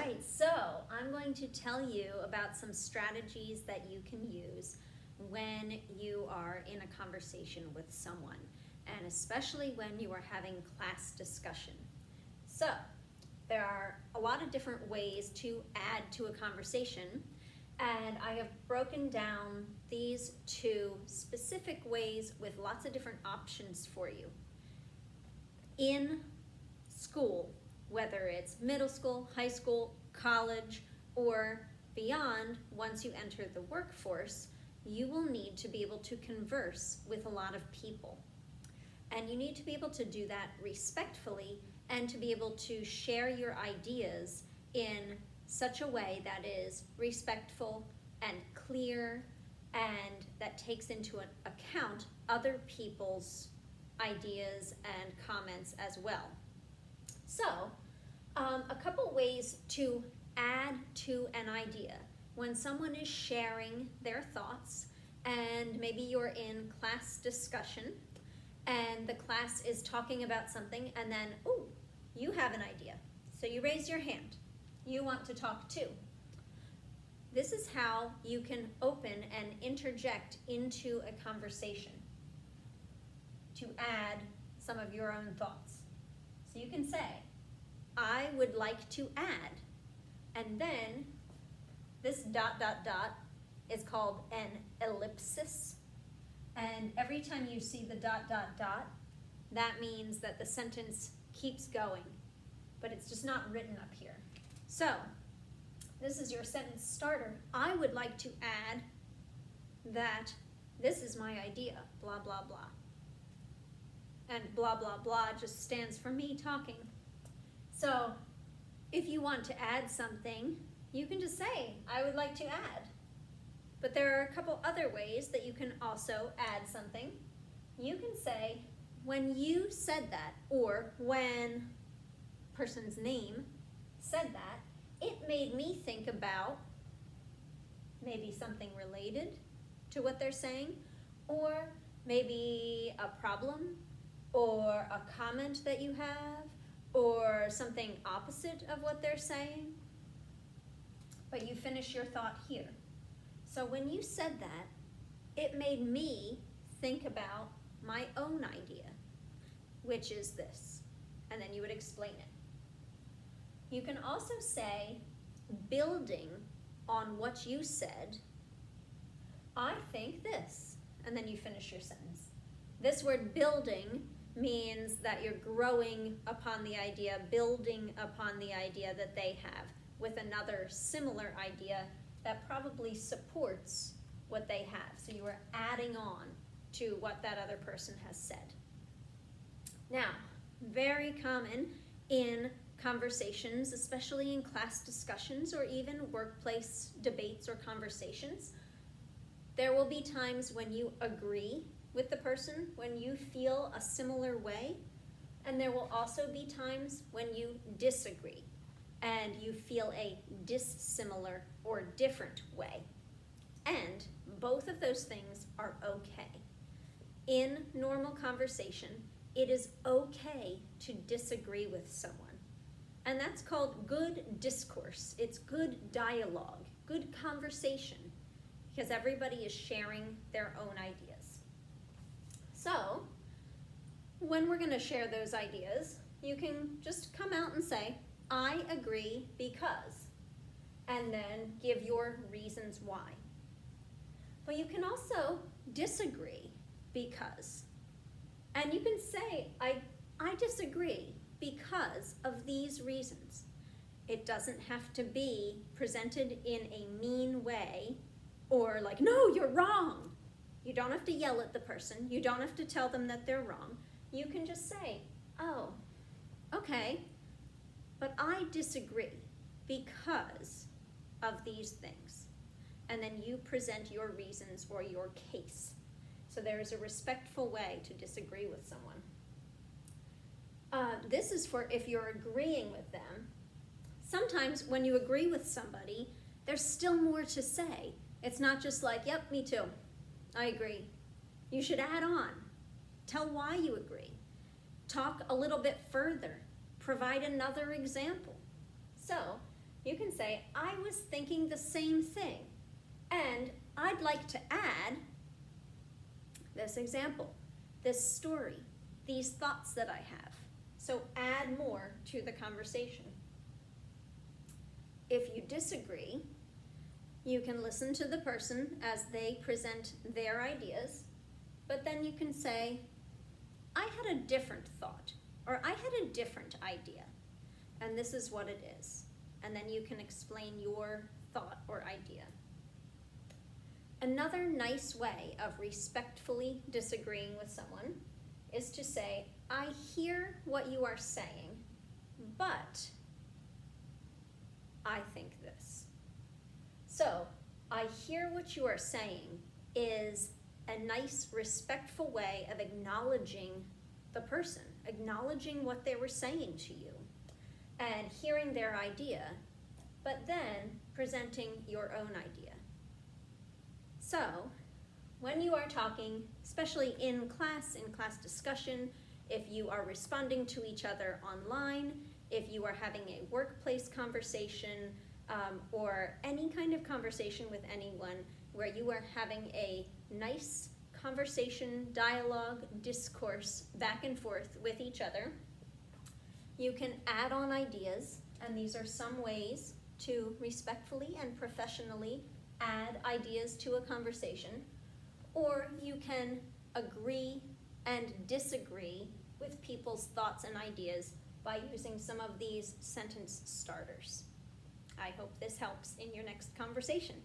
right, so I'm going to tell you about some strategies that you can use when you are in a conversation with someone, and especially when you are having class discussion. So, there are a lot of different ways to add to a conversation, and I have broken down these 2 specific ways with lots of different options for you. In school, whether it's middle school, high school, college, or beyond, once you enter the workforce, you will need to be able to converse with a lot of people. And you need to be able to do that respectfully and to be able to share your ideas in such a way that is respectful and clear and that takes into account other people's ideas and comments as well. So, a couple ways to add to an idea. When someone is sharing their thoughts, and maybe you're in class discussion, and the class is talking about something, and then, ooh, you have an idea. So you raise your hand. You want to talk too. This is how you can open and interject into a conversation to add some of your own thoughts. So you can say, I would like to add, and then this ... is called an ellipsis, and every time you see the ... that means that the sentence keeps going, but it's just not written up here. So, this is your sentence starter. I would like to add that this is my idea, blah, blah, blah. And blah, blah, blah just stands for me talking. So, if you want to add something, you can just say, I would like to add. But there are a couple other ways that you can also add something. You can say, when you said that, or when person's name said that, it made me think about maybe something related to what they're saying, or maybe a problem, or a comment that you have, or something opposite of what they're saying. But you finish your thought here. So when you said that, it made me think about my own idea, which is this. And then you would explain it. You can also say, building on what you said, I think this. And then you finish your sentence. This word building means that you're growing upon the idea, building upon the idea that they have with another similar idea that probably supports what they have. So you are adding on to what that other person has said. Now, very common in conversations, especially in class discussions or even workplace debates or conversations, there will be times when you agree with the person, when you feel a similar way, and there will also be times when you disagree and you feel a dissimilar or different way. And both of those things are okay. In normal conversation, it is okay to disagree with someone. And that's called good discourse. It's good dialogue, good conversation, because everybody is sharing their own ideas. So, when we're going to share those ideas, you can just come out and say, I agree because, and then give your reasons why. But you can also disagree because, and you can say, I disagree because of these reasons. It doesn't have to be presented in a mean way or like, no, you're wrong. You don't have to yell at the person. You don't have to tell them that they're wrong. You can just say, oh, okay, but I disagree because of these things. And then you present your reasons or your case. So there is a respectful way to disagree with someone. This is for if you're agreeing with them. Sometimes when you agree with somebody, there's still more to say. It's not just like, yep, me too. I agree. You should add on. Tell why you agree. Talk a little bit further. Provide another example. So You can say, I was thinking the same thing, and I'd like to add this example, this story, these thoughts that I have. So add more to the conversation. If you disagree, you can listen to the person as they present their ideas, but then you can say, I had a different thought, or I had a different idea, and this is what it is. And then you can explain your thought or idea. Another nice way of respectfully disagreeing with someone is to say, I hear what you are saying, but I think this. So, I hear what you are saying is a nice, respectful way of acknowledging the person, acknowledging what they were saying to you, and hearing their idea, but then presenting your own idea. So, when you are talking, especially in class discussion, if you are responding to each other online, if you are having a workplace conversation, or any kind of conversation with anyone where you are having a nice conversation, dialogue, discourse, back and forth with each other, you can add on ideas, and these are some ways to respectfully and professionally add ideas to a conversation, or you can agree and disagree with people's thoughts and ideas by using some of these sentence starters. I hope this helps in your next conversation.